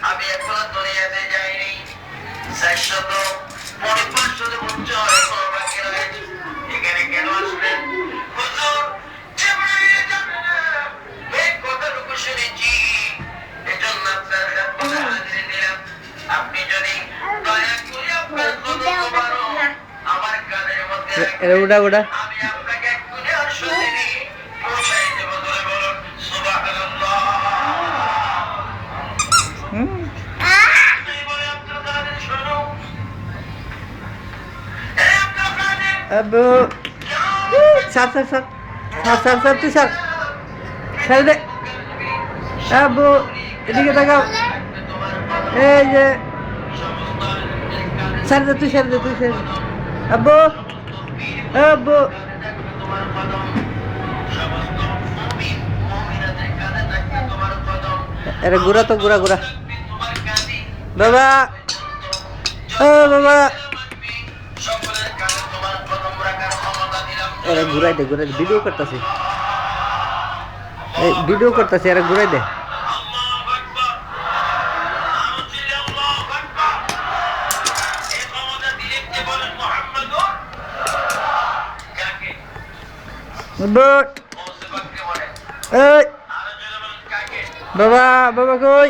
আমি এখনো দুনিয়াতে যাইনি, 400 বছর এখনো বাকি রয়েছে। এখানে কেন আসলেন হুজুর? জিবরাইল জানে না এই কথাটুকু শুনেছি, এজন্য আপনার কাছে হাজির দিলাম। আপনি যদি দয়া করে আপনার কদম মোবারক আমার কানের মধ্যে রাখেন, আমি আপনাকে এক্ষুনি আশ্বাসিনী পৌঁছাই দেব। ধরে বলুন সুবহানাল্লাহ। Abu, sar, তুই sar, ছেড়ে দে। আবু, এদিকে তাকাও। এই যে, ছেড়ে দে, তুই ছেড়ে দে। আব্বু, আব্বু, আরে ঘুরা তো, ঘুরা। বাবা, ও বাবা, এরা ঘুরাই দে, ভিডিও করতেছি, এরা ঘুরাই দে। বাবা কই?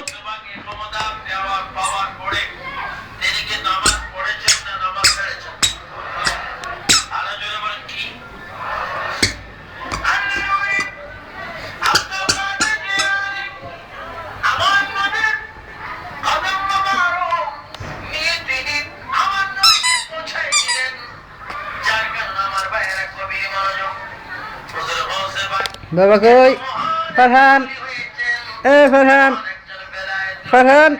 বাবা কই? ফারহান, ফারহান,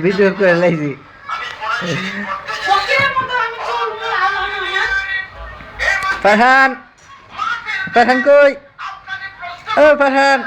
ভিডিও করে লাইছি। ফারহান কই? ও ফারহান,